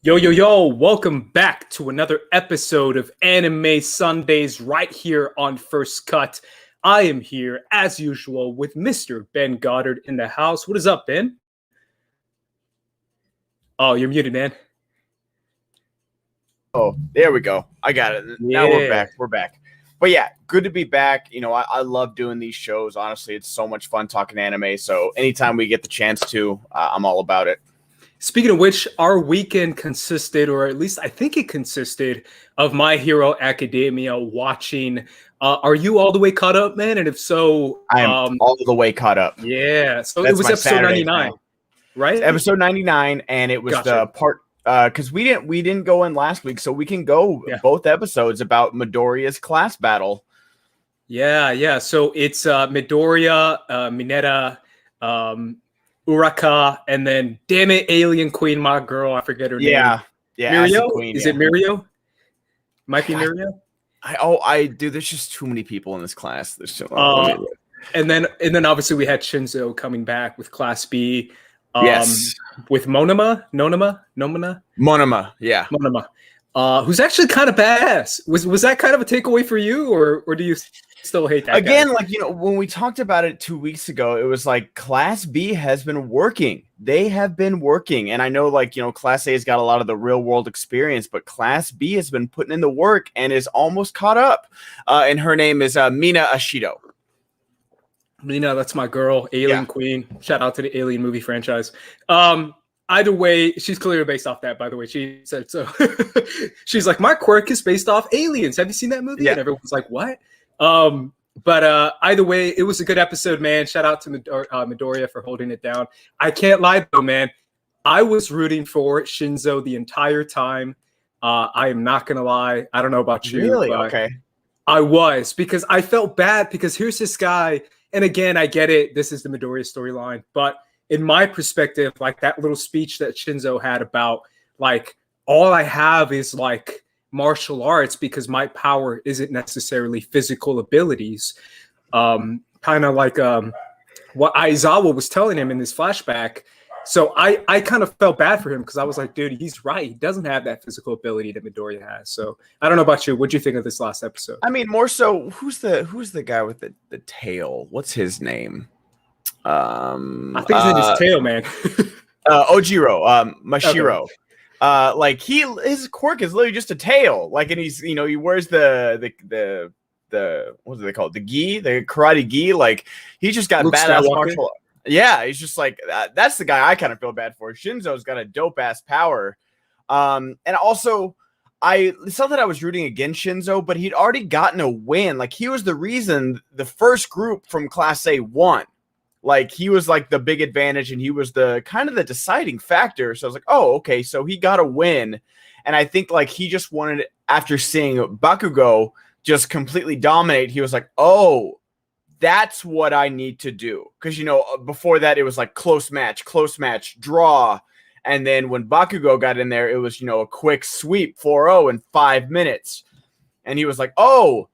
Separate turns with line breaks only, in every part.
Yo, yo, yo, welcome back to another episode of Anime Sundays right here on First Cut. I am here, as usual, with Mr. Ben Goddard in the house. What is up, Ben? Oh, you're muted, man.
Oh, there we go. I got it. Now we're back. But yeah, good to be back. You know, I love doing these shows. Honestly, it's so much fun talking anime. So anytime we get the chance to, I'm all about it.
Speaking of which, our weekend consisted, or at least I think it consisted, of My Hero Academia watching. Are you all the way caught up, man? And if so,
I am all the way caught up.
Yeah. So
That's
it was
my
episode
Saturday
99,
now.
right?
It's episode 99, and it was
Gotcha.
the part because we didn't go in last week, so we can go both episodes about Midoriya's class battle.
Yeah. So it's Midoriya, Mineta, Uraka, and then damn it, Alien Queen, my girl, I forget her name.
Yeah,
Mirio?
Queen,
Is it Mirio? Might be Mirio.
I do. There's just too many people in this class. There's so
and then obviously we had Shinzo coming back with Class B.
Yes,
with Monoma,
yeah,
Monoma, who's actually kind of badass. Was that kind of a takeaway for you, or do you still hate that
again
guy?
Like, you know, when we talked about it 2 weeks ago, it was like Class B has been working. They have been working, and I know, like, you know, Class A has got a lot of the real world experience, but Class B has been putting in the work and is almost caught up. And her name is Mina Ashido.
Mina, that's my girl, Alien Queen. Shout out to the Alien movie franchise. Either way, she's clearly based off that, by the way. She said so. She's like, my quirk is based off Aliens. Have you seen that movie?
Yeah.
And everyone's like, what? But either way, it was a good episode, man. Shout out to Midoriya for holding it down. I can't lie, though, man. I was rooting for Shinzo the entire time. I am not going to lie. I don't know about you.
Really? Okay.
I was, because I felt bad, because here's this guy. And again, I get it. This is the Midoriya storyline. But in my perspective, like that little speech that Shinzo had about, like, all I have is, like, martial arts because my power isn't necessarily physical abilities. Kind of like what Aizawa was telling him in this flashback. So I kind of felt bad for him because I was like, dude, he's right. He doesn't have that physical ability that Midoriya has. So I don't know about you. What'd you think of this last episode?
I mean, more so, who's the guy with the tail? What's his name?
I think his name is Tail Man.
Ojiro, Mashiro.
Okay.
Like his quirk is literally just a tail. Like, and he's, you know, he wears the what do they call it? The gi, the karate gi. Like, he's just got badass martial art. Yeah, he's just like that's the guy I kind of feel bad for. Shinzo's got a dope ass power, and also it's not that I was rooting against Shinzo, but he'd already gotten a win. Like, he was the reason the first group from Class A won. Like, he was like the big advantage, and he was the kind of the deciding factor. So I was like, oh, okay, so he got a win. And I think, like, he just wanted, after seeing Bakugo just completely dominate, he was like, oh, that's what I need to do. Because, you know, before that, it was like close match, draw. And then when Bakugo got in there, it was, you know, a quick sweep 4-0 in 5 minutes. And he was like, oh,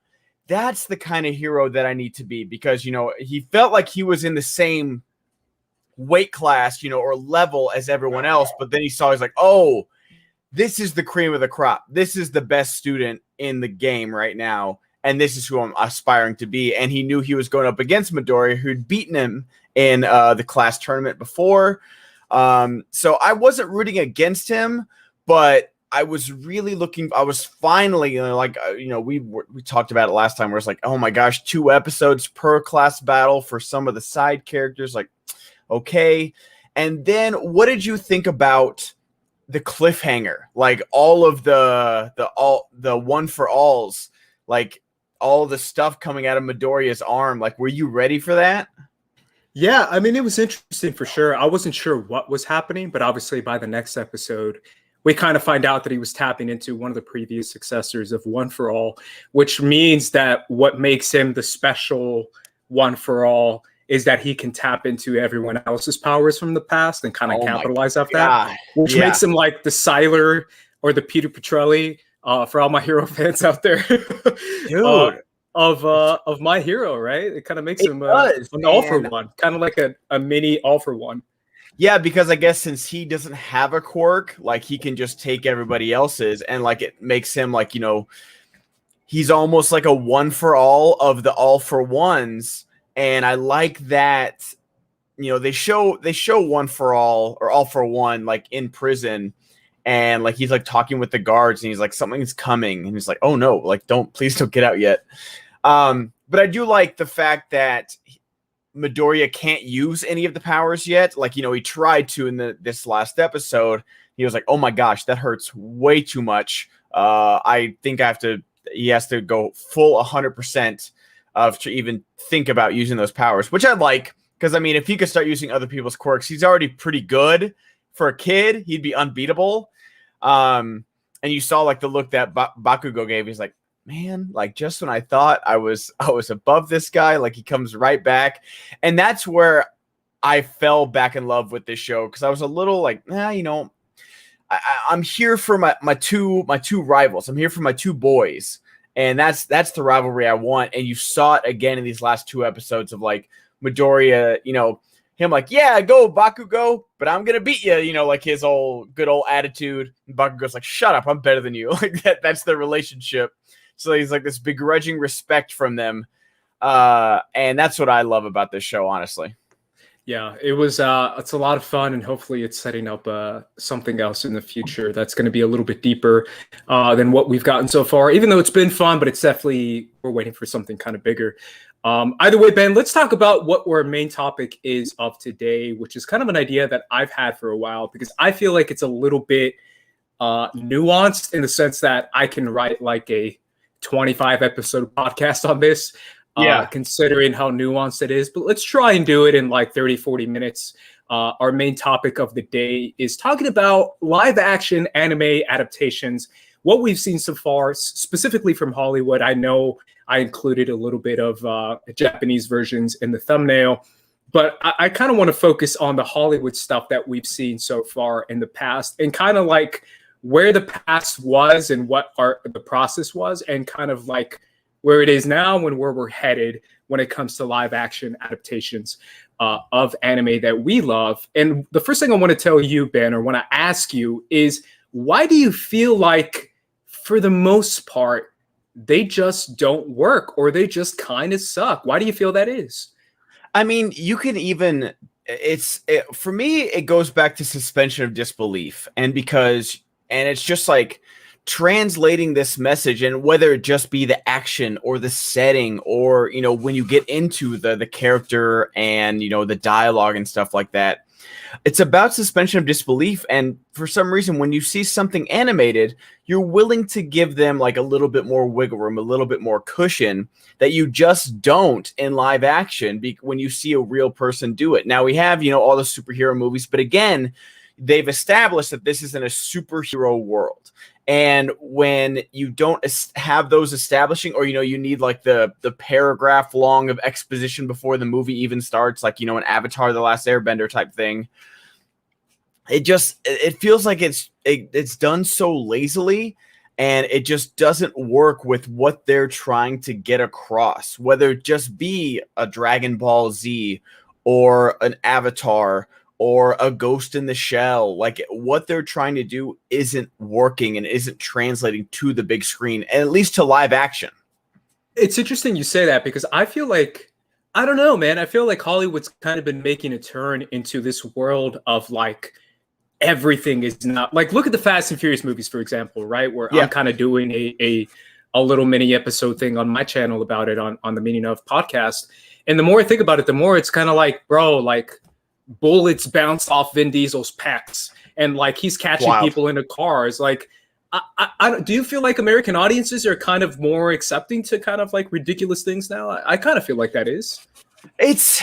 that's the kind of hero that I need to be, because, you know, he felt like he was in the same weight class, you know, or level as everyone else. But then he's like, oh, this is the cream of the crop. This is the best student in the game right now. And this is who I'm aspiring to be. And he knew he was going up against Midoriya, who'd beaten him in the class tournament before. So I wasn't rooting against him, but I was really I was finally, you know, like, you know, we talked about it last time where it's like, oh my gosh, 2 episodes per class battle for some of the side characters. Like, okay. And then what did you think about the cliffhanger? Like, all of the one for alls, like all the stuff coming out of Midoriya's arm. Like, were you ready for that?
Yeah, I mean, it was interesting for sure. I wasn't sure what was happening, but obviously by the next episode, we kind of find out that he was tapping into one of the previous successors of One for All, which means that what makes him the special One for All is that he can tap into everyone else's powers from the past and kind of capitalize off that, which makes him like the Sylar or the Peter Petrelli for all my hero fans out there. Dude. Of My Hero, right? It kind of makes him an all for one, kind of like a mini all for one.
Yeah, because I guess since he doesn't have a quirk, like he can just take everybody else's, and like it makes him like, he's almost like a one for all of the all for ones. And I like that, they show one for all or all for one like in prison, and like he's like talking with the guards and he's like something's coming and he's like, oh no, like please don't get out yet. But I do like the fact that Midoriya can't use any of the powers yet. Like, he tried to in this last episode. He was like, oh my gosh, that hurts way too much. I think he has to go full 100% to even think about using those powers, which I like. Because, I mean, if he could start using other people's quirks, he's already pretty good. For a kid, he'd be unbeatable. And you saw, like, the look that Bakugo gave. He's like, man, like, just when I thought I was above this guy, like, he comes right back. And that's where I fell back in love with this show. Because I was a little like, I'm here for my two rivals. I'm here for my two boys. And that's the rivalry I want. And you saw it again in these last two episodes of, like, Midoriya, him like, yeah, go Bakugo, but I'm gonna beat you, like his good old attitude. And Bakugo's like, shut up, I'm better than you. Like that's their relationship. So he's like this begrudging respect from them. And that's what I love about this show, honestly.
Yeah, it's a lot of fun, and hopefully it's setting up something else in the future that's going to be a little bit deeper than what we've gotten so far, even though it's been fun, but it's definitely, we're waiting for something kind of bigger. Either way, Ben, let's talk about what our main topic is of today, which is kind of an idea that I've had for a while, because I feel like it's a little bit nuanced in the sense that I can write like a 25 episode podcast on this. Considering how nuanced it is, but let's try and do it in like 30-40 minutes. Our main topic of the day is talking about live action anime adaptations, what we've seen so far, specifically from Hollywood. I know I included a little bit of Japanese versions in the thumbnail, but I kind of want to focus on the Hollywood stuff that we've seen so far in the past, and kind of like where the past was and what the process was, and kind of like where it is now and where we're headed when it comes to live action adaptations of anime that we love. And the first thing I want to tell you, Ben, or want to ask you is, why do you feel like, for the most part, they just don't work, or they just kind of suck? Why do you feel that is?
I mean, you can even, for me, it goes back to suspension of disbelief. And it's just like, translating this message, and whether it just be the action or the setting, or when you get into the character and the dialogue and stuff like that, it's about suspension of disbelief. And for some reason, when you see something animated, you're willing to give them like a little bit more wiggle room, a little bit more cushion that you just don't in live action when you see a real person do it. Now we have all the superhero movies, but again, they've established that this isn't a superhero world. And when you don't have those establishing, or, you need like the paragraph long of exposition before the movie even starts, like, an Avatar, The Last Airbender type thing, it feels like it's done so lazily, and it just doesn't work with what they're trying to get across, whether it just be a Dragon Ball Z or an Avatar or a Ghost in the Shell. Like, what they're trying to do isn't working and isn't translating to the big screen, at least to live action.
It's interesting you say that, because I feel like, I don't know, man. I feel like Hollywood's kind of been making a turn into this world of like, everything is not like, look at the Fast and Furious movies, for example, right? Where I'm kind of doing a little mini episode thing on my channel about it on the Meaning Of podcast. And the more I think about it, the more it's kind of like, bro, like, bullets bounce off Vin Diesel's pecs, and like he's catching people into cars. Like, I do you feel like American audiences are kind of more accepting to kind of like ridiculous things now? I kind of feel like that is.
It's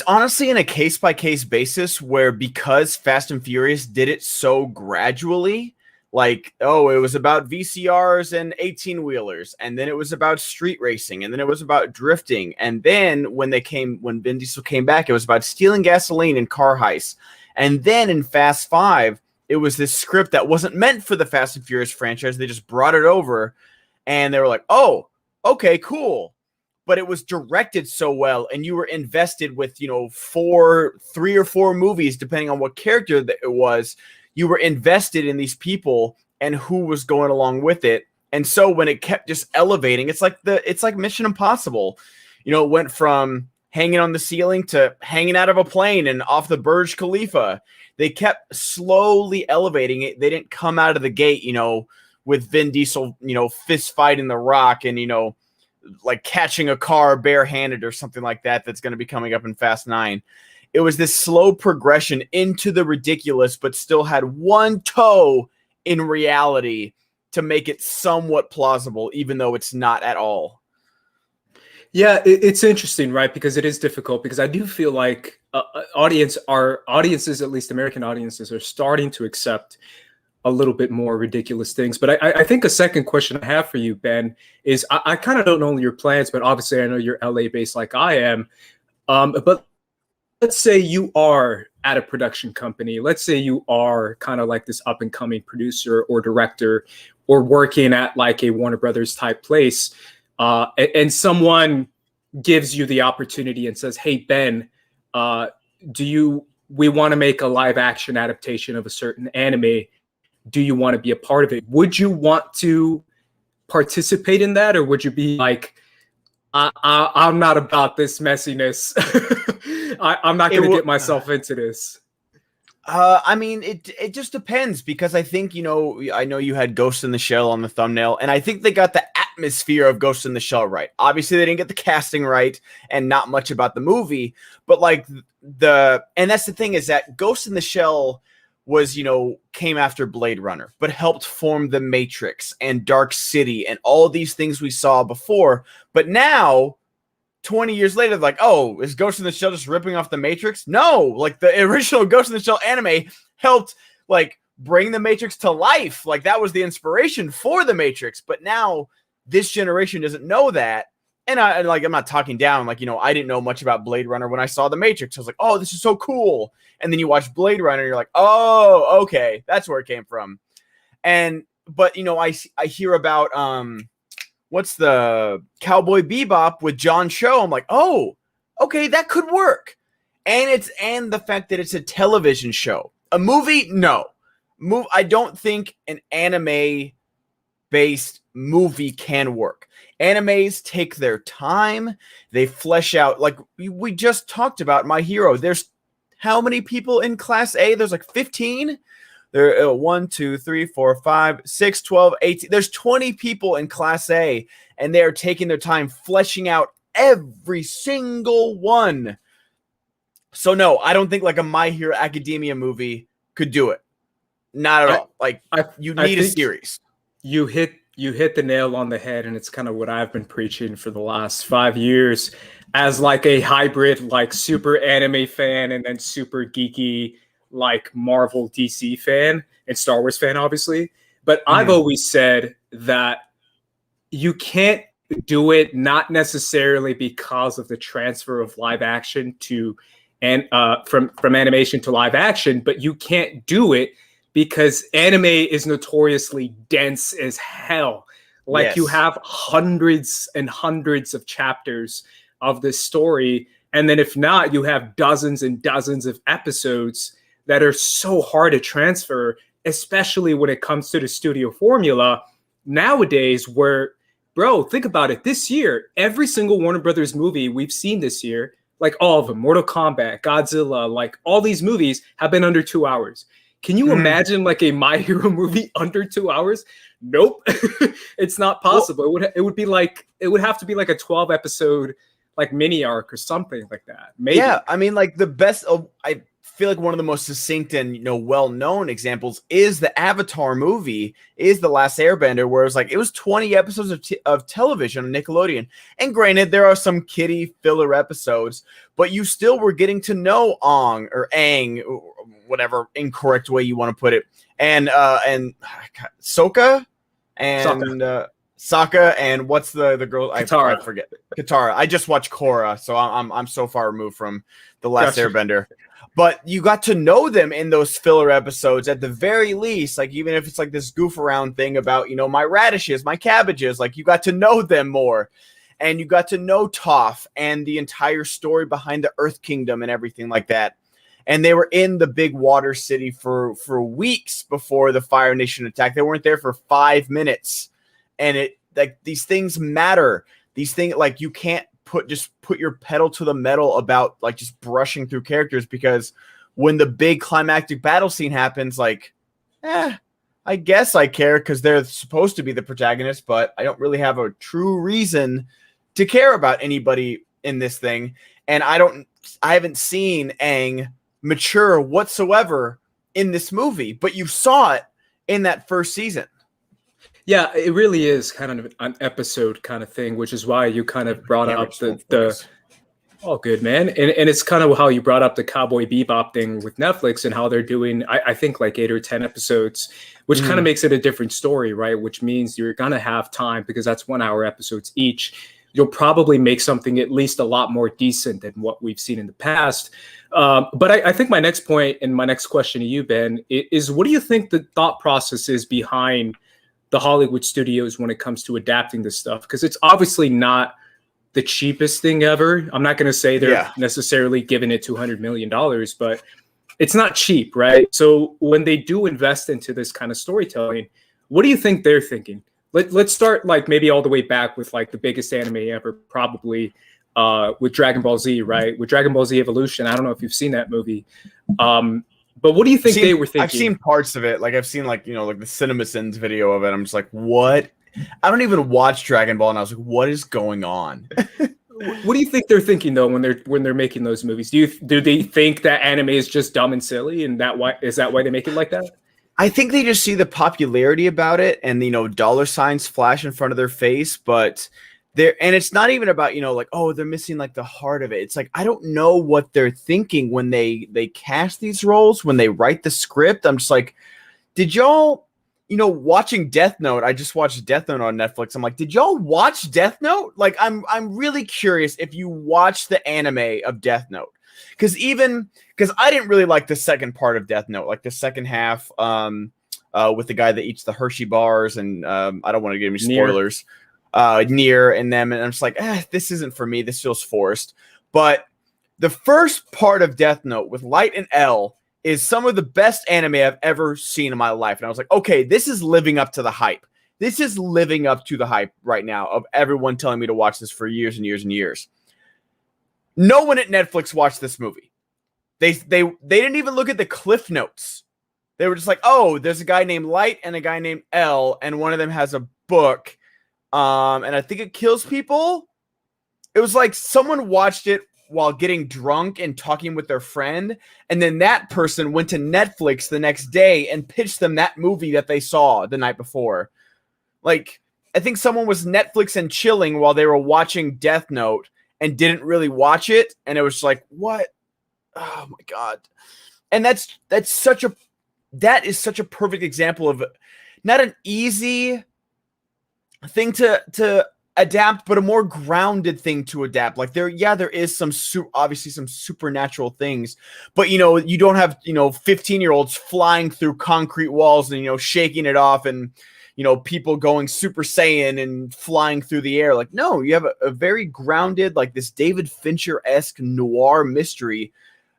honestly in a case by case basis, where because Fast and Furious did it so gradually, like, oh, it was about VCRs and 18-wheelers, and then it was about street racing, and then it was about drifting, and then when Vin Diesel came back, it was about stealing gasoline and car heists. And then in Fast 5, it was this script that wasn't meant for the Fast and Furious franchise. They just brought it over, and they were like, oh, okay, cool. but it was directed so well, and you were invested with, 3 or 4 movies, depending on what character that it was. You were invested in these people and who was going along with it. And so when it kept just elevating, it's like Mission Impossible. It went from hanging on the ceiling to hanging out of a plane and off the Burj Khalifa. They kept slowly elevating it. They didn't come out of the gate, with Vin Diesel, fist fighting The Rock and, like catching a car barehanded or something like that. That's going to be coming up in Fast 9. It was this slow progression into the ridiculous, but still had one toe in reality to make it somewhat plausible, even though it's not at all.
Yeah, it's interesting, right? Because it is difficult, because I do feel like audiences, at least American audiences, are starting to accept a little bit more ridiculous things. But I think a second question I have for you, Ben, is I kind of don't know your plans, but obviously I know you're LA based like I am. But let's say you are at a production company. Let's say you are kind of like this up and coming producer or director, or working at like a Warner Brothers type place. And someone gives you the opportunity and says, "Hey, Ben, we want to make a live action adaptation of a certain anime. Do you want to be a part of it?" Would you want to participate in that? Or would you be like, I'm not about this messiness. I'm not going to get myself into this.
I mean, it just depends, because I think, I know you had Ghost in the Shell on the thumbnail, and I think they got the atmosphere of Ghost in the Shell right. Obviously, they didn't get the casting right and not much about the movie, but like and that's the thing, is that Ghost in the Shell was, came after Blade Runner, but helped form The Matrix and Dark City and all these things we saw before. But now, 20 years later, like, oh, is Ghost in the Shell just ripping off The Matrix? No, like the original Ghost in the Shell anime helped like bring The Matrix to life. Like that was the inspiration for The Matrix. But now this generation doesn't know that. And I'm not talking down, like, I didn't know much about Blade Runner when I saw The Matrix. I was like, oh, this is so cool. And then you watch Blade Runner, and you're like, oh, okay, that's where it came from. But I hear about what's the Cowboy Bebop with John Cho. I'm like, oh, okay, that could work. And the fact that it's a television show. A movie, no. I don't think an anime-based movie can work. Animes take their time. They flesh out, like we just talked about My Hero. There's how many people in Class A? There's like 15. There 1, 2, 3, 4, 5, 6, 12, 18. There's 20 people in Class A, and they are taking their time fleshing out every single one. So no, I don't think like a My Hero Academia movie could do it. Not at all. Like you need a series.
You hit the nail on the head, and it's kind of what I've been preaching for the last 5 years, as like a hybrid, like super anime fan and then super geeky, like Marvel DC fan and Star Wars fan, obviously. But I've always said that you can't do it, not necessarily because of the transfer of live action to from animation to live action, but you can't do it because anime is notoriously dense as hell. Like yes. You have hundreds and hundreds of chapters of this story. And then if not, you have dozens and dozens of episodes that are so hard to transfer, especially when it comes to the studio formula nowadays where, bro, think about it. This year, every single Warner Brothers movie we've seen this year, like all of them, Mortal Kombat, Godzilla, like all these movies have been under 2 hours. Can you imagine like a My Hero movie under 2 hours? Nope. It's not possible. Well, it would have to be like a 12 episode like mini arc or something like that. Maybe.
Yeah, I mean, like the best I feel like one of the most succinct and well-known examples is the Avatar movie, is The Last Airbender, where it was 20 episodes of television on Nickelodeon. And granted, there are some kiddie filler episodes, but you still were getting to know Aang or Aang, whatever incorrect way you want to put it, and Sokka and Sokka and what's the girl?
Katara.
I forget. Katara. I just watched Korra, so I'm so far removed from The Last Airbender. But you got to know them in those filler episodes at the very least. Like, even if it's like this goof around thing about, my radishes, my cabbages, like you got to know them more. and you got to know Toph and the entire story behind the Earth Kingdom and everything like that. And they were in the big water city for weeks before the Fire Nation attacked. They weren't there for 5 minutes. And it like these things matter. These things like you can't put your pedal to the metal about like just brushing through characters, because when the big climactic battle scene happens, like, I guess I care because they're supposed to be the protagonist, but I don't really have a true reason to care about anybody in this thing. And I haven't seen Aang mature whatsoever in this movie, but you saw it in that first season.
Yeah, it really is kind of an episode kind of thing, which is why you kind of brought up the oh, good, man. And it's kind of how you brought up the Cowboy Bebop thing with Netflix and how they're doing, I think, like 8 or 10 episodes, which kind of makes it a different story, right? Which means you're going to have time, because that's 1 hour episodes each. You'll probably make something at least a lot more decent than what we've seen in the past. But I think my next point and my next question to you, Ben, is what do you think the thought process is behind the Hollywood studios when it comes to adapting this stuff? Because it's obviously not the cheapest thing ever. I'm not going to say they're necessarily giving it $200 million, but it's not cheap, right? So when they do invest into this kind of storytelling, what do you think they're thinking? Let's start like maybe all the way back with like the biggest anime ever, probably with Dragon Ball Z, right? With Dragon Ball Z Evolution. I don't know if you've seen that movie. But what do you think they were thinking?
I've seen parts of it. Like I've seen like, like the CinemaSins video of it. I'm just like, what? I don't even watch Dragon Ball, and I was like, what is going on?
What do you think they're thinking though when they're making those movies? Do they think that anime is just dumb and silly, and is that why they make it like that?
I think they just see the popularity about it, and dollar signs flash in front of their face, but and it's not even about, like, oh, they're missing like the heart of it. It's like, I don't know what they're thinking when they cast these roles, when they write the script. I'm just like, did y'all, watching Death Note? I just watched Death Note on Netflix. I'm like, did y'all watch Death Note? Like, I'm really curious if you watched the anime of Death Note. Because I didn't really like the second part of Death Note, like the second half with the guy that eats the Hershey bars, and I don't want to give any spoilers. Near and them, and I'm just like, this isn't for me. This feels forced. But the first part of Death Note with Light and L is some of the best anime I've ever seen in my life. And I was like, okay, this is living up to the hype. This is living up to the hype right now of everyone telling me to watch this for years and years and years. No one at Netflix watched this movie. They didn't even look at the cliff notes. They were just like, oh, there's a guy named Light and a guy named L, and one of them has a book. And I think it kills people. It was like someone watched it while getting drunk and talking with their friend, and then that person went to Netflix the next day and pitched them that movie that they saw the night before. Like, I think someone was Netflix and chilling while they were watching Death Note and didn't really watch it, and it was like, what? Oh my god. And that is such a perfect example of not an easy thing to adapt, but a more grounded thing to adapt. Like there is obviously some supernatural things, but you don't have 15-year-olds flying through concrete walls and shaking it off, and people going Super Saiyan and flying through the air. Like, no, you have a very grounded, like this David Fincher-esque noir mystery.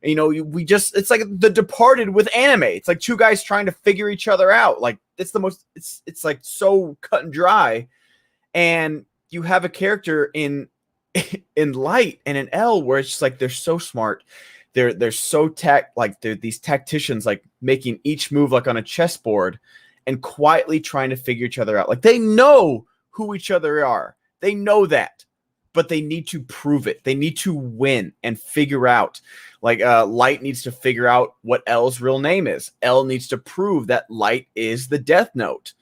It's like The Departed with anime. It's like two guys trying to figure each other out. Like it's like so cut and dry. And you have a character in Light and in L where it's just like they're so smart. They're so they're these tacticians, like making each move like on a chessboard and quietly trying to figure each other out. Like they know who each other are. They know that, but they need to prove it. They need to win and figure out. Like Light needs to figure out what L's real name is. L needs to prove that Light is the Death Note.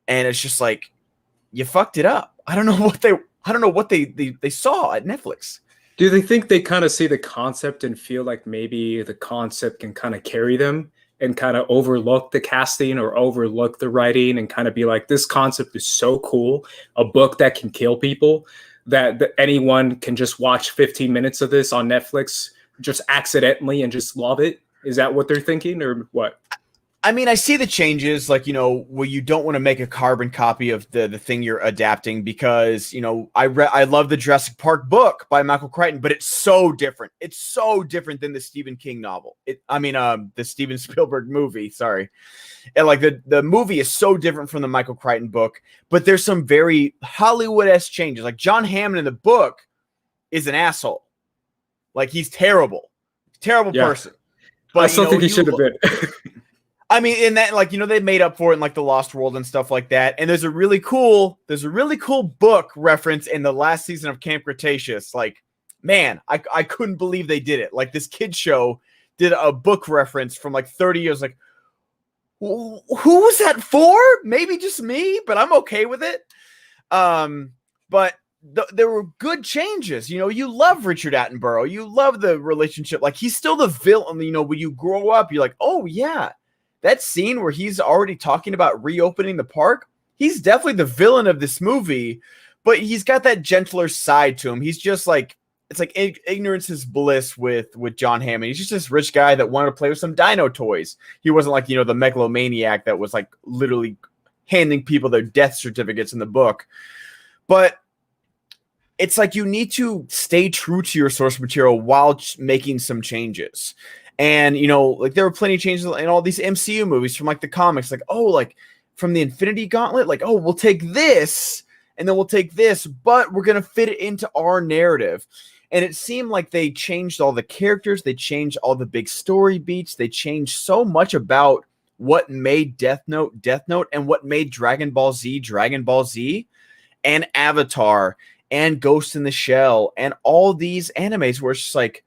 And it's just like, you fucked it up. I don't know what they saw at Netflix.
Do they think they kind of see the concept and feel like maybe the concept can kind of carry them and kind of overlook the casting or overlook the writing and kind of be like, this concept is so cool, a book that can kill people, that anyone can just watch 15 minutes of this on Netflix just accidentally and just love it? Is that what they're thinking, or what?
I mean, I see the changes, like, where you don't want to make a carbon copy of the thing you're adapting because, I love the Jurassic Park book by Michael Crichton, but it's so different. It's so different than the Stephen King novel. The Steven Spielberg movie, sorry. And like the movie is so different from the Michael Crichton book, but there's some very Hollywood-esque changes. Like John Hammond in the book is an asshole. Like he's terrible person. But
I still think he should have been.
I mean, in that, like, they made up for it in like the Lost World and stuff like that. And there's a really cool book reference in the last season of Camp Cretaceous. Like, man, I couldn't believe they did it. Like this kid show did a book reference from like 30 years. Like, who was that for? Maybe just me, but I'm okay with it. But there were good changes. You love Richard Attenborough. You love the relationship. Like he's still the villain. When you grow up, you're like, oh yeah. That scene where he's already talking about reopening the park, he's definitely the villain of this movie, but he's got that gentler side to him. He's just like, it's like ignorance is bliss with John Hammond. He's just this rich guy that wanted to play with some dino toys. He wasn't like, the megalomaniac that was like literally handing people their death certificates in the book. But it's like you need to stay true to your source material while making some changes. And, like there were plenty of changes in all these MCU movies from like the comics, like, oh, like from the Infinity Gauntlet, like, oh, we'll take this and then we'll take this, but we're going to fit it into our narrative. And it seemed like they changed all the characters. They changed all the big story beats. They changed so much about what made Death Note, and what made Dragon Ball Z, and Avatar and Ghost in the Shell and all these animes where it's just like,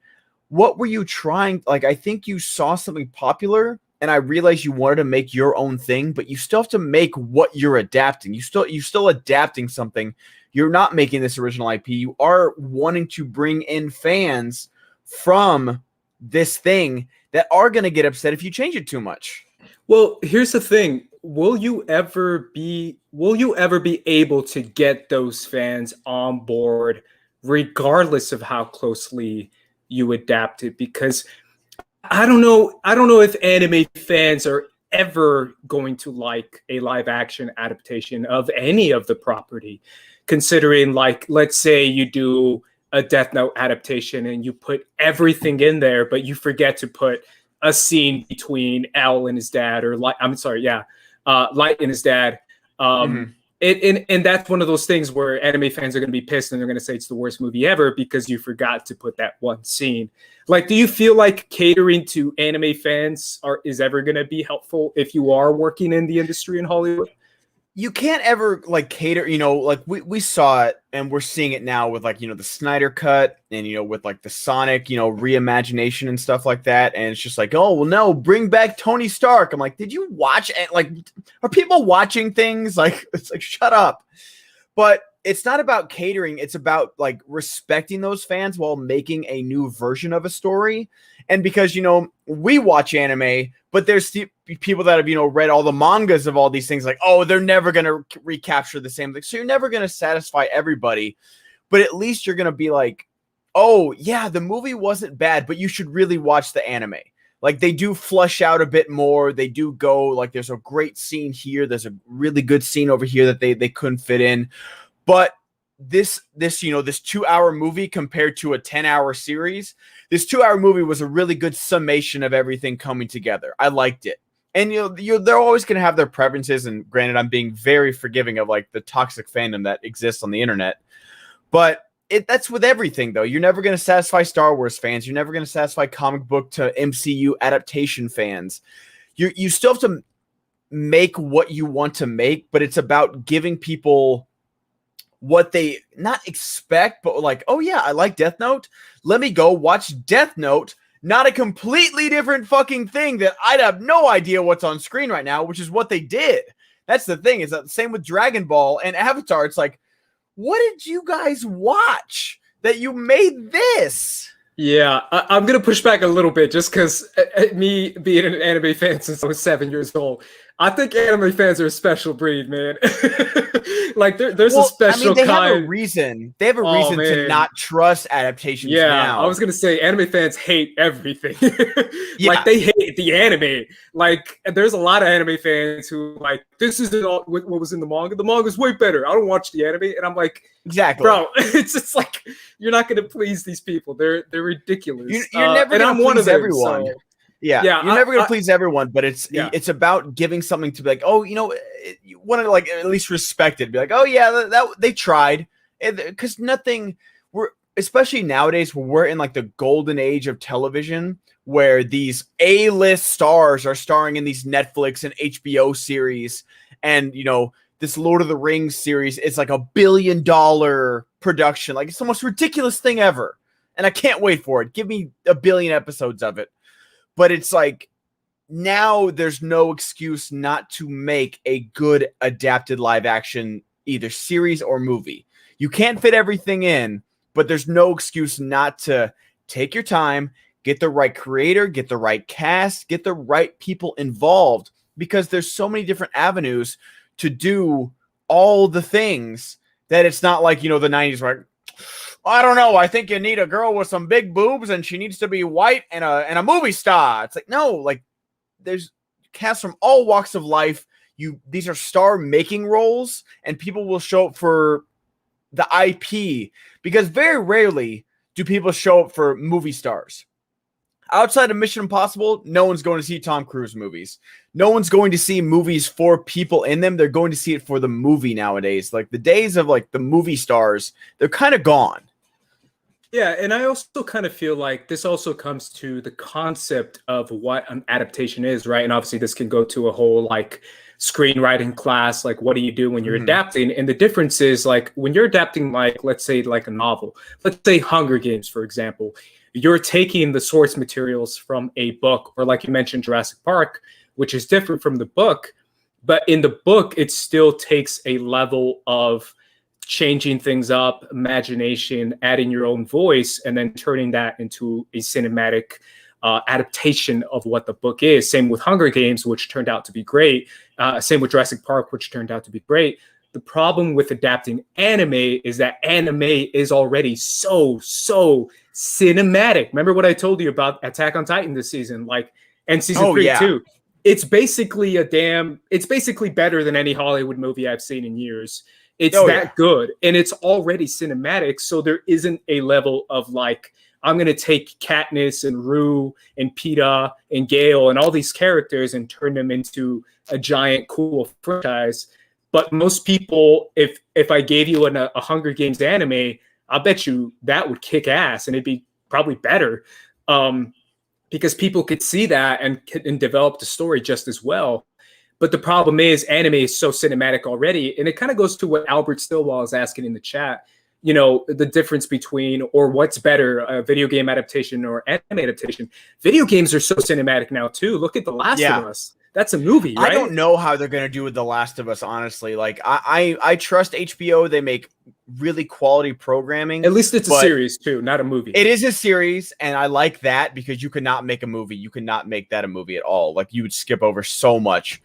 what were you trying? Like, I think you saw something popular and I realized you wanted to make your own thing, but you still have to make what you're adapting. You're still adapting something. You're not making this original IP. You are wanting to bring in fans from this thing that are going to get upset if you change it too much.
Well, here's the thing. Will you ever be able to get those fans on board regardless of how closely you adapt it? Because I don't know if anime fans are ever going to like a live action adaptation of any of the property, considering, like, let's say you do a Death Note adaptation and you put everything in there, but you forget to put a scene between L and his dad, or Light and his dad. And that's one of those things where anime fans are going to be pissed and they're going to say it's the worst movie ever because you forgot to put that one scene. Like, do you feel like catering to anime fans is ever going to be helpful if you are working in the industry in Hollywood?
You can't ever like cater, like we saw it and we're seeing it now with like, the Snyder cut and, with like the Sonic, reimagination and stuff like that. And it's just like, oh, well, no, bring back Tony Stark. I'm like, did you watch it? Like, are people watching things? Like, it's like, shut up. But it's not about catering. It's about like respecting those fans while making a new version of a story. And because, we watch anime, but there's people that have, read all the mangas of all these things, like, oh, they're never going to recapture the same thing. So you're never going to satisfy everybody, but at least you're going to be like, oh yeah, the movie wasn't bad, but you should really watch the anime. Like, they do flush out a bit more. They do go like, there's a great scene here. There's a really good scene over here that they couldn't fit in. But this 2-hour movie compared to a 10-hour series, this 2-hour movie was a really good summation of everything coming together. I liked it. And they're always going to have their preferences, and granted, I'm being very forgiving of like the toxic fandom that exists on the internet. But that's with everything, though. You're never going to satisfy Star Wars fans. You're never going to satisfy comic book to MCU adaptation fans. You still have to make what you want to make, but it's about giving people what they not expect, but like, oh yeah, I like Death Note. Let me go watch Death Note, not a completely different fucking thing that I'd have no idea what's on screen right now, which is what they did. That's the thing. Is that the same with Dragon Ball and Avatar? It's like, what did you guys watch that you made this?
Yeah, I'm going to push back a little bit just because me being an anime fan since I was 7 years old, I think anime fans are a special breed, man. Like there's a
Well, I mean,
special
they have a
kind.
reason. They have a
Oh
reason to
man.
not trust adaptations
Yeah, I
now.
was gonna say anime fans hate everything. Like
Yeah,
they hate the anime. Like there's a lot of anime fans who like this isn't all what was in the manga. The manga's way better. I don't watch the anime, and I'm like,
exactly.
bro, it's just like you're not gonna please these people. They're ridiculous.
You're never
And
gonna
I'm one of
please
them.
everyone.
So
Yeah,
yeah,
you're never gonna please everyone, but
yeah.
it's about giving something to be like, oh, you want to like at least respect it. Be like, oh yeah, that they tried, because nothing. We're especially nowadays where we're in like the golden age of television, where these A-list stars are starring in these Netflix and HBO series, and this Lord of the Rings series. It's like $1 billion production. Like it's the most ridiculous thing ever, and I can't wait for it. Give me 1 billion episodes of it. But it's like now there's no excuse not to make a good adapted live action either series or movie. You can't fit everything in, but there's no excuse not to take your time, get the right creator, get the right cast, get the right people involved, because there's so many different avenues to do all the things that it's not like, the 90s where I don't know. I think you need a girl with some big boobs and she needs to be white and a movie star. It's like, no, like there's casts from all walks of life. These are star making roles, and people will show up for the IP, because very rarely do people show up for movie stars. Outside of Mission Impossible, no one's going to see Tom Cruise movies. No one's going to see movies for people in them. They're going to see it for the movie nowadays. Like the days of like the movie stars, they're kind of gone.
Yeah, and I also kind of feel like this also comes to the concept of what an adaptation is, right? And obviously this can go to a whole like screenwriting class, like what do you do when you're adapting? And the difference is like when you're adapting, like let's say like a novel, let's say Hunger Games, for example, you're taking the source materials from a book, or like you mentioned, Jurassic Park, which is different from the book. But in the book, it still takes a level of changing things up, imagination, adding your own voice, and then turning that into a cinematic adaptation of what the book is. Same with Hunger Games, which turned out to be great. Same with Jurassic Park, which turned out to be great. The problem with adapting anime is that anime is already so cinematic. Remember what I told you about Attack on Titan this season, like, and season 3 too. It's basically it's basically better than any Hollywood movie I've seen in years. It's good, and it's already cinematic, so there isn't a level of like, I'm going to take Katniss and Rue and Peeta and Gale and all these characters and turn them into a giant cool franchise. But most people, if I gave you a Hunger Games anime, I'll bet you that would kick ass, and it'd be probably better, because people could see that and develop the story just as well. But the problem is anime is so cinematic already. And it kind of goes to what Albert Stillwell is asking in the chat, the difference between, or what's better, a video game adaptation or anime adaptation. Video games are so cinematic now too. Look at The Last of Us. That's a movie, right?
I don't know how they're going to do with The Last of Us, honestly. Like, I trust HBO. They make really quality programming.
At least it's a series too, not a movie.
It is a series, and I like that, because you could not make a movie. You could not make that a movie at all. Like, you would skip over so much.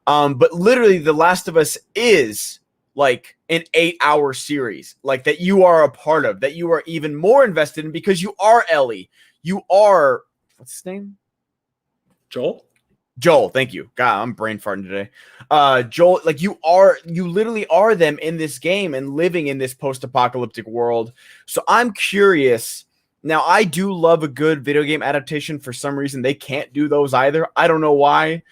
But literally, The Last of Us is like an 8-hour series, like that you are a part of, that you are even more invested in, because you are Ellie. You are, what's his name? Joel, thank you. God, I'm brain farting today. Joel, like you literally are them in this game and living in this post-apocalyptic world. So I'm curious. Now, I do love a good video game adaptation. For some reason, they can't do those either. I don't know why.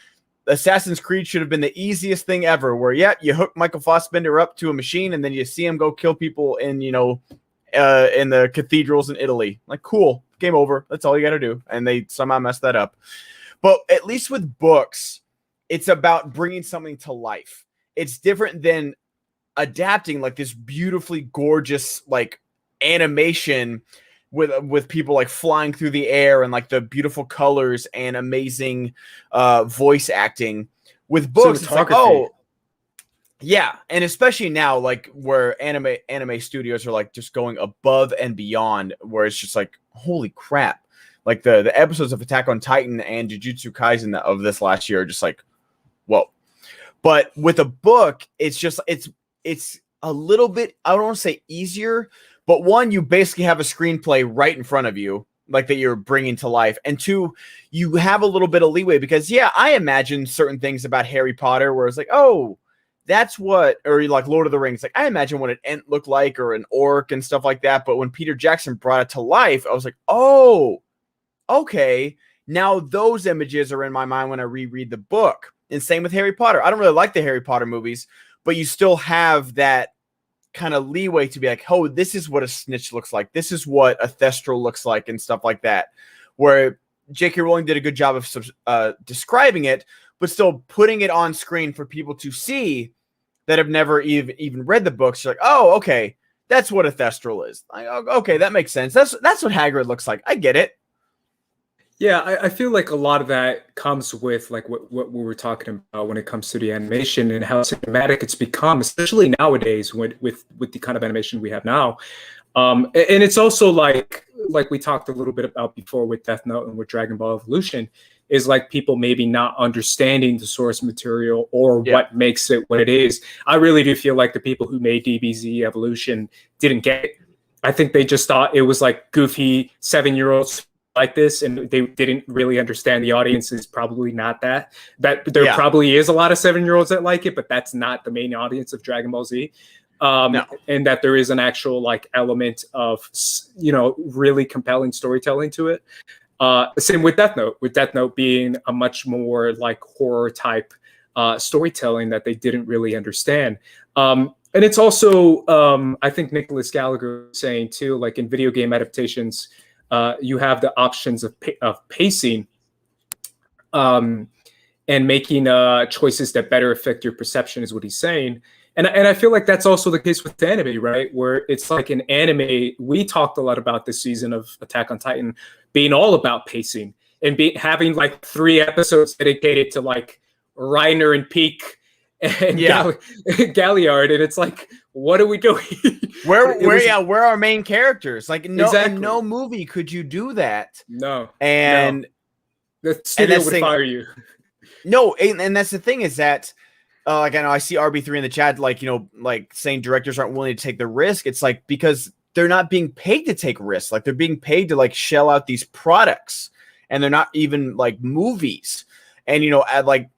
Assassin's Creed should have been the easiest thing ever, where you hook Michael Fassbender up to a machine and then you see him go kill people in the cathedrals in Italy. Like, cool, game over. That's all you got to do. And they somehow messed that up. But at least with books, it's about bringing something to life. It's different than adapting like this beautifully gorgeous like animation with people like flying through the air and like the beautiful colors and amazing voice acting. With books, it's like, oh, yeah. And especially now, like where anime studios are like just going above and beyond, where it's just like, holy crap. Like the episodes of Attack on Titan and Jujutsu Kaisen of this last year are just like, whoa. But with a book, it's just it's a little bit, I don't want to say easier, but one, you basically have a screenplay right in front of you, like that you're bringing to life. And two, you have a little bit of leeway because, yeah, I imagine certain things about Harry Potter where it's like, oh, that's what, or like Lord of the Rings, like I imagine what an Ent looked like or an orc and stuff like that. But when Peter Jackson brought it to life, I was like, oh, okay, now those images are in my mind when I reread the book. And same with Harry Potter. I don't really like the Harry Potter movies, but you still have that kind of leeway to be like, oh, this is what a snitch looks like. This is what a thestral looks like and stuff like that. Where J.K. Rowling did a good job of describing it, but still putting it on screen for people to see that have never even read the books. You're like, oh, okay, that's what a thestral is. Like, okay, that makes sense. That's what Hagrid looks like. I get it.
Yeah, I feel like a lot of that comes with like what we were talking about when it comes to the animation and how cinematic it's become, especially nowadays with the kind of animation we have now. And it's also like we talked a little bit about before with Death Note and with Dragon Ball Evolution, is like people maybe not understanding the source material or what makes it what it is. I really do feel like the people who made DBZ Evolution didn't get it. I think they just thought it was like goofy 7-year-olds like this, and they didn't really understand the audience is probably not that there probably is a lot of 7-year-olds that like it, but that's not the main audience of Dragon Ball Z. No. And that there is an actual like element of, you know, really compelling storytelling to it. Same with Death Note being a much more like horror type storytelling that they didn't really understand. And it's also, I think Nicholas Gallagher was saying too, like in video game adaptations, you have the options of pacing and making choices that better affect your perception is what he's saying. And I feel like that's also the case with anime, right? Where it's like an anime, we talked a lot about this season of Attack on Titan being all about pacing and having like 3 episodes dedicated to like Reiner and Peak and Galliard. And it's like, what are we doing?
Where are our main characters? Like in no movie could you do that.
No.
And
the studio would fire you.
No, and that's the thing is that like I know I see RB3 in the chat, like, you know, like saying directors aren't willing to take the risk. It's like because they're not being paid to take risks. Like they're being paid to like shell out these products, and they're not even like movies. And you know, at like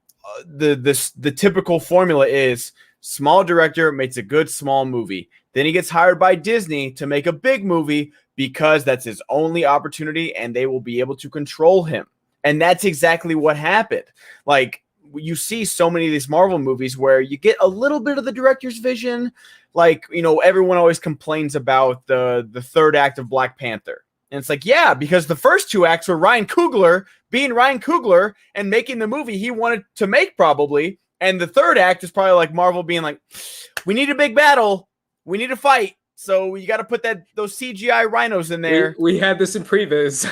the typical formula is small director makes a good small movie. Then he gets hired by Disney to make a big movie because that's his only opportunity, and they will be able to control him. And that's exactly what happened. Like, you see so many of these Marvel movies where you get a little bit of the director's vision. Like, you know, everyone always complains about the third act of Black Panther. And it's like, yeah, because the first 2 acts were Ryan Coogler being Ryan Coogler and making the movie he wanted to make probably. And the third act is probably like Marvel being like, we need a big battle. We need a fight. So you got to put those CGI rhinos in there.
We had this in previs.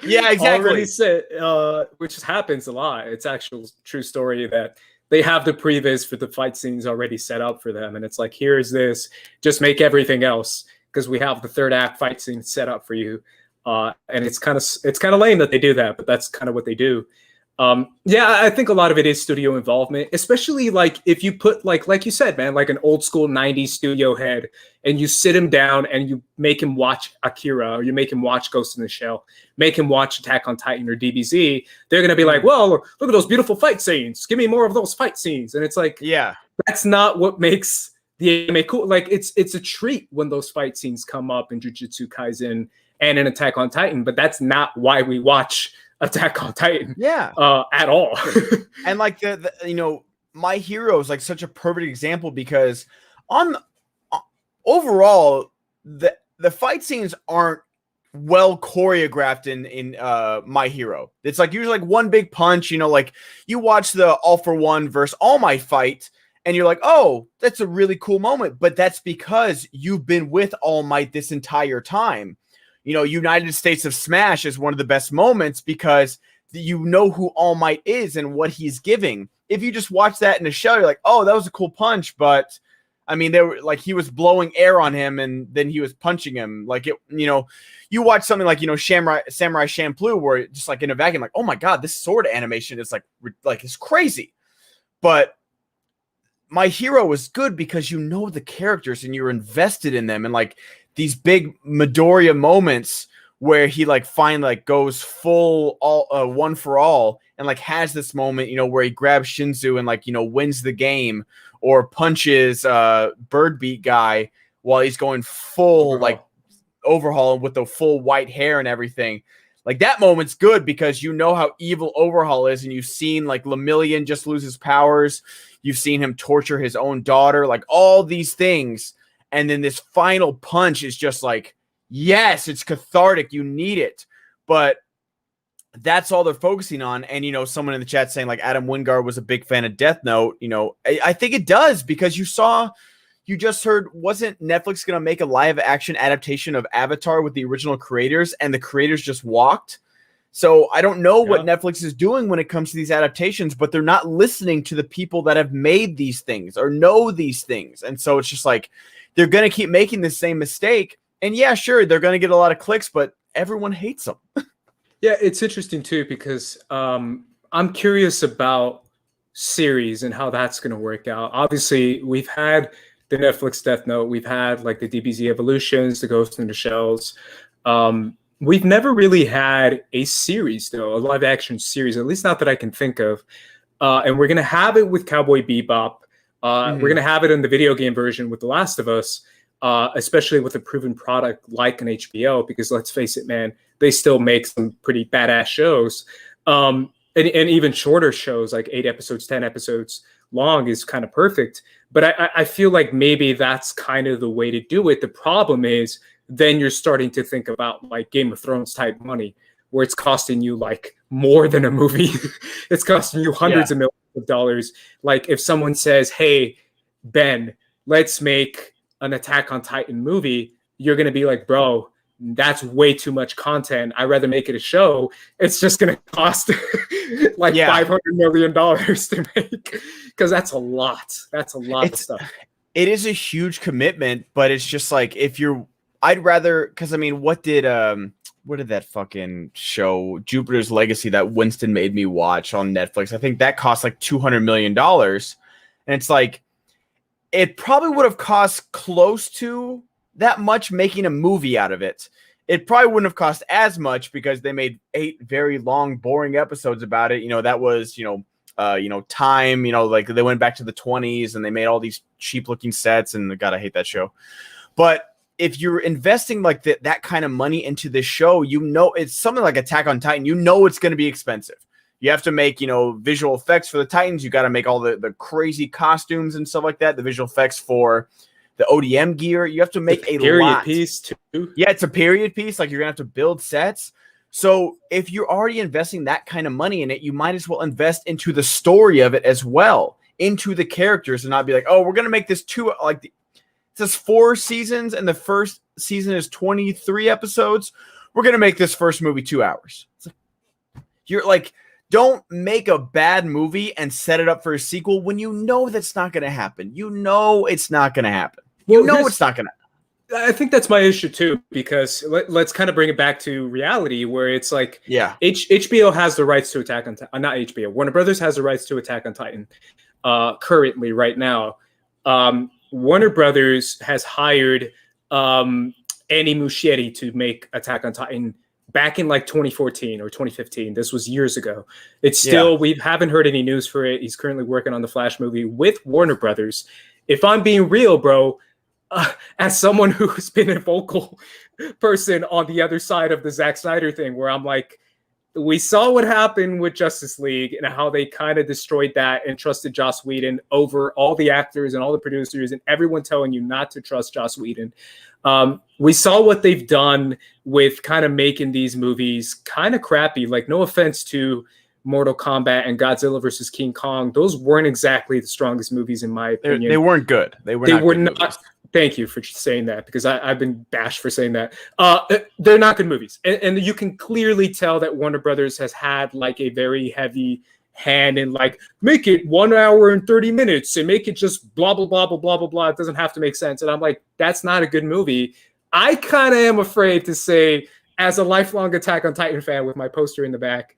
Yeah, exactly.
Already said, which happens a lot. It's actual true story that they have the previs for the fight scenes already set up for them, and it's like, here's this. Just make everything else because we have the third act fight scene set up for you. And it's kind of lame that they do that, but that's kind of what they do. Yeah, I think a lot of it is studio involvement, especially like if you put like you said, man, like an old school 90s studio head and you sit him down and you make him watch Akira, or you make him watch Ghost in the Shell, make him watch Attack on Titan or DBZ, they're going to be like, well, look at those beautiful fight scenes. Give me more of those fight scenes. And it's like, yeah, that's not what makes the anime cool. Like it's a treat when those fight scenes come up in Jujutsu Kaisen and in Attack on Titan, but that's not why we watch Attack on Titan at all.
And like the you know, My Hero is like such a perfect example because overall the fight scenes aren't well choreographed in My Hero. It's like usually like one big punch, you know, like you watch the All For One versus All Might fight and you're like, oh, that's a really cool moment, but that's because you've been with All Might this entire time. You know, United States of Smash is one of the best moments because you know who All Might is and what he's giving. If you just watch that in a show, you're like, oh, that was a cool punch. But I mean, they were like, he was blowing air on him and then he was punching him. Like, it, you know, you watch something like, you know, Samurai Champloo, where it just like in a vacuum, like, oh my God, this sword animation is like it's crazy. But My Hero was good because you know the characters and you're invested in them, and like these big Midoriya moments where he like finally like goes full all one for all and like has this moment, you know, where he grabs Shinzu and like, you know, wins the game, or punches Bird Beat guy while he's going full like overhaul with the full white hair and everything. Like that moment's good because you know how evil Overhaul is, and you've seen like Lemillion just lose his powers. You've seen him torture his own daughter, like all these things. And then this final punch is just like, yes, it's cathartic. You need it. But that's all they're focusing on. And, you know, someone in the chat saying like Adam Wingard was a big fan of Death Note. You know, I think it does, because you just heard, wasn't Netflix going to make a live action adaptation of Avatar with the original creators, and the creators just walked? So I don't know what Netflix is doing when it comes to these adaptations, but they're not listening to the people that have made these things or know these things. And so it's just like, they're going to keep making the same mistake. And yeah, sure, they're going to get a lot of clicks, but everyone hates them.
Yeah, it's interesting too, because I'm curious about series and how that's going to work out. Obviously, we've had the Netflix Death Note, we've had like the DBZ Evolutions, the Ghost in the Shells. We've never really had a series, though, a live action series, at least not that I can think of. And we're going to have it with Cowboy Bebop. We're going to have it in the video game version with The Last of Us, especially with a proven product like an HBO, because let's face it, man, they still make some pretty badass shows. And even shorter shows, like 8 episodes, 10 episodes long, is kind of perfect. But I feel like maybe that's kind of the way to do it. The problem is then you're starting to think about like Game of Thrones type money, where it's costing you like more than a movie. It's costing you hundreds of millions of dollars. Like if someone says, hey, Ben, let's make an Attack on Titan movie, you're going to be like, bro, that's way too much content. I'd rather make it a show. It's just going to cost like $500 million to make, because that's a lot. That's a lot of stuff.
It is a huge commitment, but it's just like, I'd rather, because I mean, what did that fucking show, Jupiter's Legacy, that Winston made me watch on Netflix? I think that cost like $200 million. And it's like, it probably would have cost close to that much making a movie out of it. It probably wouldn't have cost as much because they made 8 very long, boring episodes about it. You know, that was, time, like they went back to the 20s and they made all these cheap looking sets, and God, I hate that show. But if you're investing like that kind of money into this show, it's something like Attack on Titan, it's going to be expensive. You have to make, visual effects for the Titans. You got to make all the crazy costumes and stuff like that. The visual effects for the ODM gear. You have to make a
period piece too.
Yeah, it's a period piece. Like you're going to have to build sets. So if you're already investing that kind of money in it, you might as well invest into the story of it as well, into the characters, and not be like, oh, we're going to make this it says 4 seasons and the first season is 23 episodes. We're going to make this first movie 2 hours. It's like, you're like, don't make a bad movie and set it up for a sequel when you know that's not going to happen. You know it's not going to happen. It's not going to.
I think that's my issue too, because let's kind of bring it back to reality, where it's like, HBO has the rights to Attack on Titan. Not HBO. Warner Brothers has the rights to Attack on Titan currently right now. Warner Brothers has hired Annie Muschietti to make Attack on Titan back in like 2014 or 2015. This was years ago. It's still, we haven't heard any news for it. He's currently working on the Flash movie with Warner Brothers. If I'm being real, bro, as someone who's been a vocal person on the other side of the Zack Snyder thing, where I'm like, we saw what happened with Justice League and how they kind of destroyed that and trusted Joss Whedon over all the actors and all the producers and everyone telling you not to trust Joss Whedon. We saw what they've done with kind of making these movies kind of crappy. Like, no offense to Mortal Kombat and Godzilla versus King Kong. Those weren't exactly the strongest movies in my opinion.
They weren't good. They were not.
Thank you for saying that, because I've been bashed for saying that. They're not good movies. And you can clearly tell that Warner Brothers has had like a very heavy hand in like, make it 1 hour and 30 minutes and make it just blah, blah, blah, blah, blah, blah, blah. It doesn't have to make sense. And I'm like, that's not a good movie. I kind of am afraid to say, as a lifelong Attack on Titan fan with my poster in the back,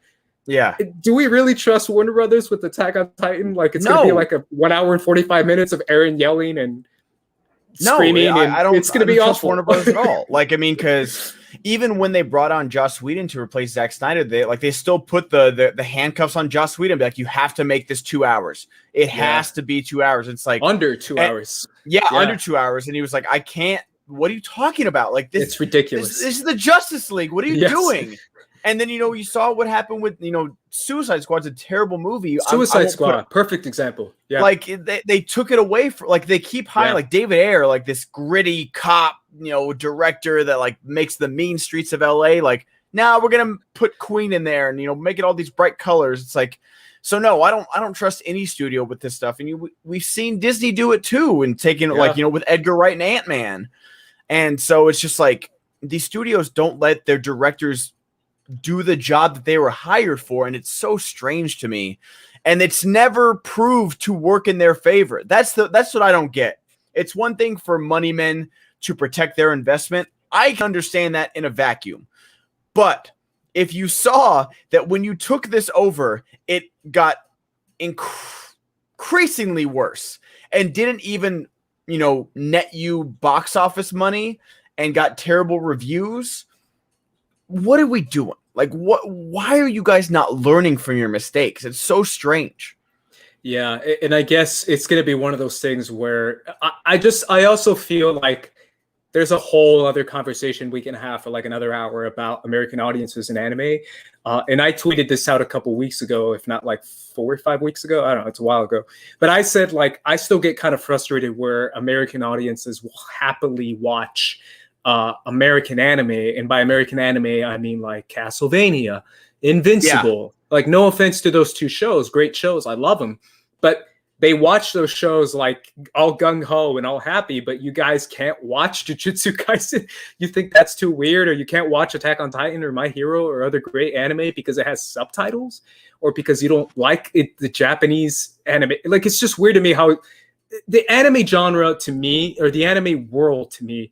Yeah.
Do we really trust Warner Brothers with Attack on Titan? Like, it's going to be like a 1 hour and 45 minutes of Aaron yelling and screaming, and
I don't.
it's going to be
trust
awful.
Warner Brothers at all. Like, I mean, because even when they brought on Joss Whedon to replace Zack Snyder, they still put the handcuffs on Joss Whedon. Be like, you have to make this 2 hours. It has to be 2 hours. It's like
under 2 hours.
Yeah, under 2 hours. And he was like, I can't. What are you talking about? Like this,
it's ridiculous.
This is the Justice League. What are you doing? And then, you saw what happened with, Suicide Squad's a terrible movie.
Suicide Squad, perfect example. Yeah.
Like they took it away from, like, they keep hiring like David Ayer, like this gritty cop, director that like makes the mean streets of LA. Like, now we're going to put Queen in there and, make it all these bright colors. It's like, so no, I don't trust any studio with this stuff. And we've seen Disney do it too, and taking it with Edgar Wright and Ant-Man. And so it's just like, these studios don't let their directors do the job that they were hired for, and it's so strange to me, and it's never proved to work in their favor. That's what I don't get. It's one thing for money men to protect their investment. I can understand that in a vacuum, but if you saw that when you took this over, it got increasingly worse and didn't even net you box office money and got terrible reviews, what are we doing? Like, why are you guys not learning from your mistakes? It's so strange.
Yeah. And I guess it's going to be one of those things where I also feel like there's a whole other conversation we can have for like another hour about American audiences in anime. And I tweeted this out a couple weeks ago, if not like 4 or 5 weeks ago. I don't know. It's a while ago. But I said, like, I still get kind of frustrated where American audiences will happily watch American anime, and by American anime I mean like Castlevania, Invincible. Like, no offense to those two shows, great shows, I love them, but they watch those shows like all gung-ho and all happy, but you guys can't watch Jujutsu Kaisen. You think that's too weird, or you can't watch Attack on Titan or My Hero or other great anime because it has subtitles, or because you don't like it, the Japanese anime. Like, it's just weird to me how the anime genre to me, or the anime world to me,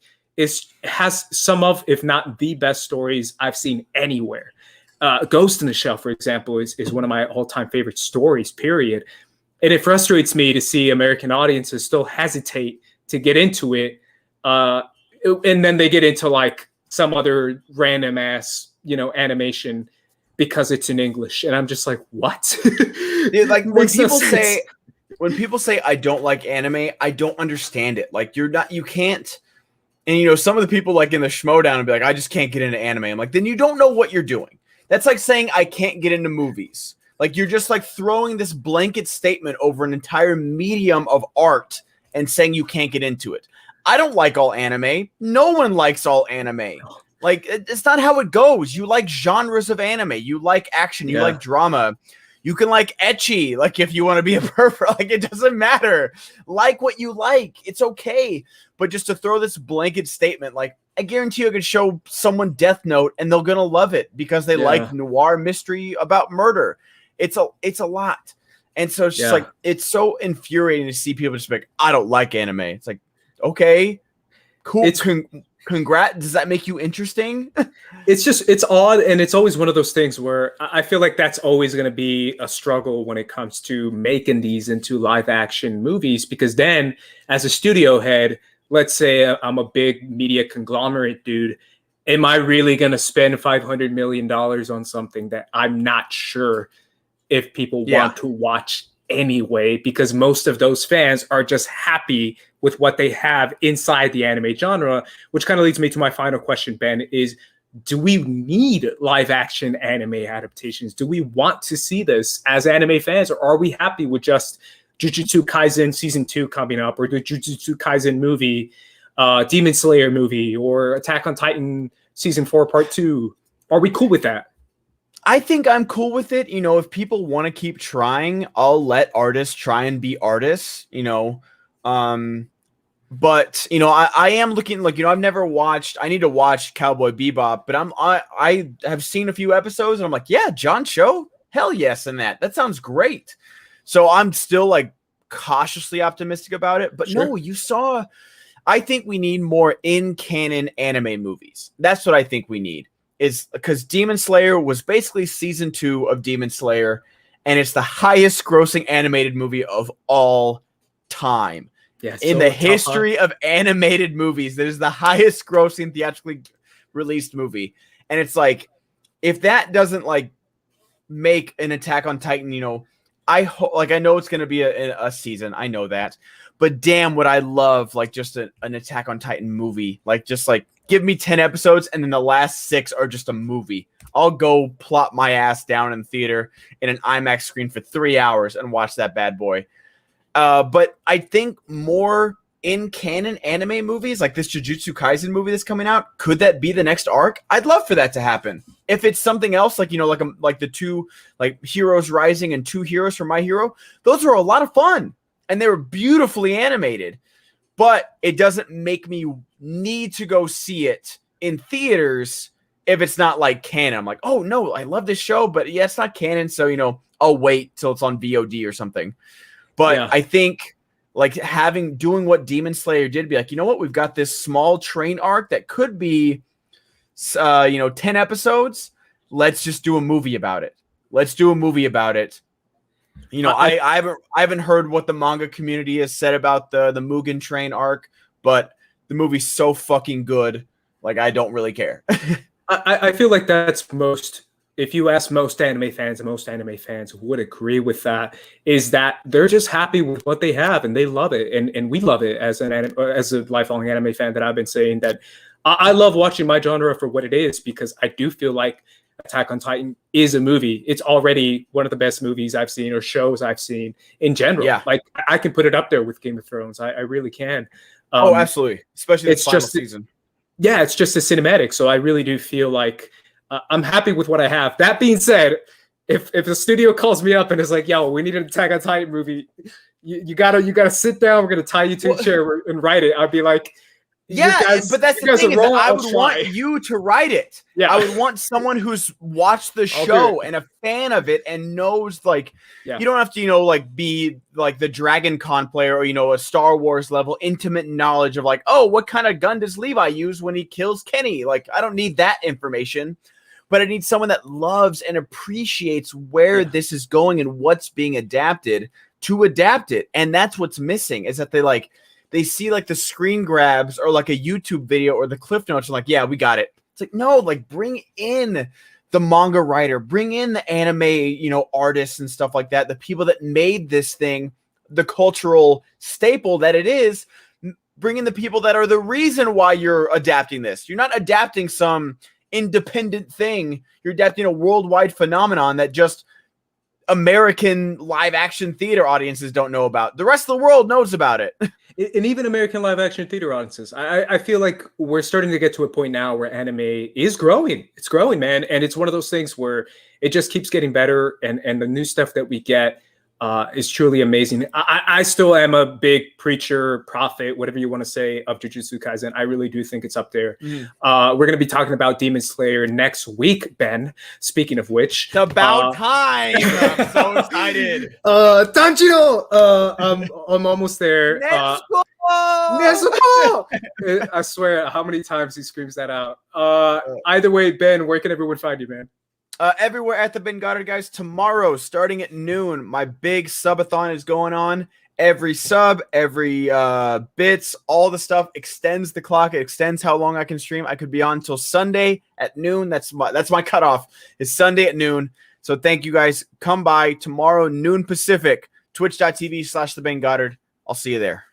has some of, if not the best stories I've seen anywhere. Ghost in the Shell, for example, is one of my all-time favorite stories, period. And it frustrates me to see American audiences still hesitate to get into it. And then they get into like some other random ass, animation because it's in English. And I'm just like, what?
Dude, like, when people say I don't like anime, I don't understand it. Like, you can't. And, some of the people like in the Schmodown and be like, I just can't get into anime. I'm like, then you don't know what you're doing. That's like saying I can't get into movies. Like, you're just like throwing this blanket statement over an entire medium of art and saying you can't get into it. I don't like all anime. No one likes all anime. Like, it's not how it goes. You like genres of anime. You like action. You like drama. You can like ecchi, like, if you want to be a pervert, like, it doesn't matter. Like what you like. It's okay. But just to throw this blanket statement, like, I guarantee you I could show someone Death Note and they're going to love it because they like noir mystery about murder. It's a lot. And so it's just like, it's so infuriating to see people just be like, I don't like anime. It's like, okay, cool. Congrats. Does that make you interesting?
It's odd. And it's always one of those things where I feel like that's always going to be a struggle when it comes to making these into live action movies, because then as a studio head, let's say I'm a big media conglomerate dude, am I really going to spend $500 million on something that I'm not sure if people want to watch anyway, because most of those fans are just happy with what they have inside the anime genre, which kind of leads me to my final question, Ben, is do we need live action anime adaptations? Do we want to see this as anime fans, or are we happy with just Jujutsu Kaisen season 2 coming up, or the Jujutsu Kaisen movie, Demon Slayer movie, or Attack on Titan season 4 part 2? Are we cool with that?
I think I'm cool with it. If people want to keep trying, I'll let artists try and be artists, but I am looking, like, I've never watched, I need to watch Cowboy Bebop, but I have seen a few episodes and I'm like, yeah, John Cho, hell yes. And that sounds great. So I'm still like cautiously optimistic about it, but no, I think we need more in canon anime movies. That's what I think we need. is because Demon Slayer was basically season 2 of Demon Slayer, and it's the highest grossing animated movie of all time.
Yeah,
in the history of animated movies, that is the highest grossing theatrically released movie. And it's like, if that doesn't like make an Attack on Titan, you know, I know it's going to be a season. I know that. But damn, would I love like just an Attack on Titan movie. Like just like give me 10 episodes and then the last 6 are just a movie. I'll go plop my ass down in theater in an IMAX screen for 3 hours and watch that bad boy. But I think more in canon anime movies, like this Jujutsu Kaisen movie that's coming out, could that be the next arc? I'd love for that to happen. If it's something else, like, you know, like the 2 like Heroes Rising and 2 Heroes from My Hero, those were a lot of fun and they were beautifully animated. But it doesn't make me need to go see it in theaters if it's not like canon. I'm like, oh no, I love this show, but yeah, it's not canon, so you know, I'll wait till it's on VOD or something. But yeah. I think like doing what Demon Slayer did, be like, you know what, we've got this small train arc that could be 10 episodes. Let's just do a movie about it. You know, I haven't heard what the manga community has said about the Mugen Train arc, but the movie's so fucking good. Like, I don't really care.
I feel like that's if you ask most anime fans, and most anime fans would agree with that, is that they're just happy with what they have and they love it. And we love it as a lifelong anime fan, that I've been saying that I love watching my genre for what it is, because I do feel like Attack on Titan is a movie. It's already one of the best movies I've seen, or shows I've seen in general. Yeah. Like, I can put it up there with Game of Thrones. I really can.
Absolutely. Especially the final season.
Yeah, it's just a cinematic. So I really do feel like I'm happy with what I have. That being said, if the studio calls me up and is like, yo, we need an Attack on Titan movie, you gotta sit down, we're gonna tie you to a chair and write it, I'd be like,
yeah, but that's the thing, is that I would want you to write it. Yeah. I would want someone who's watched the show and a fan of it and knows, like, you don't have to, you know, like be like the Dragon Con player, or, you know, a Star Wars level intimate knowledge of like, oh, what kind of gun does Levi use when he kills Kenny? Like, I don't need that information, but I need someone that loves and appreciates where this is going and what's being adapted to adapt it. And that's what's missing, is that they see like the screen grabs or like a YouTube video or the cliff notes and like, yeah, we got it. It's like, no, like bring in the manga writer, bring in the anime, you know, artists and stuff like that. The people that made this thing, the cultural staple that it is, bring in the people that are the reason why you're adapting this. You're not adapting some independent thing. You're adapting a worldwide phenomenon that just American live action theater audiences don't know about. The rest of the world knows about it.
And even American live action theater audiences. I feel like we're starting to get to a point now where anime is growing. It's growing, man. And it's one of those things where it just keeps getting better. And the new stuff that we get is truly amazing. I still am a big preacher, prophet, whatever you want to say, of Jujutsu Kaisen. I really do think it's up there. We're going to be talking about Demon Slayer next week, Ben. Speaking of which.
It's about time. I'm so excited.
Tanjiro! I'm almost there. Nezuko! I swear, how many times he screams that out. Either way, Ben, where can everyone find you, man?
Everywhere at the Ben Goddard, guys. Tomorrow, starting at noon, my big subathon is going on. Every sub, every bits, all the stuff extends the clock. It extends how long I can stream. I could be on till Sunday at noon. That's my cutoff. It's Sunday at noon. So thank you guys. Come by tomorrow, noon Pacific, twitch.tv/the Ben Goddard. I'll see you there.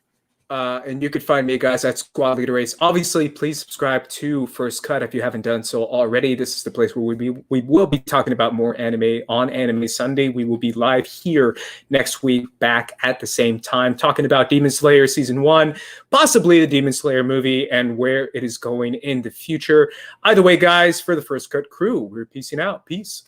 And you could find me, guys, at Squad Leader Race. Obviously, please subscribe to First Cut if you haven't done so already. This is the place where we will be talking about more anime on Anime Sunday. We will be live here next week, back at the same time, talking about Demon Slayer Season 1, possibly the Demon Slayer movie, and where it is going in the future. Either way, guys, for the First Cut crew, we're peacing out. Peace.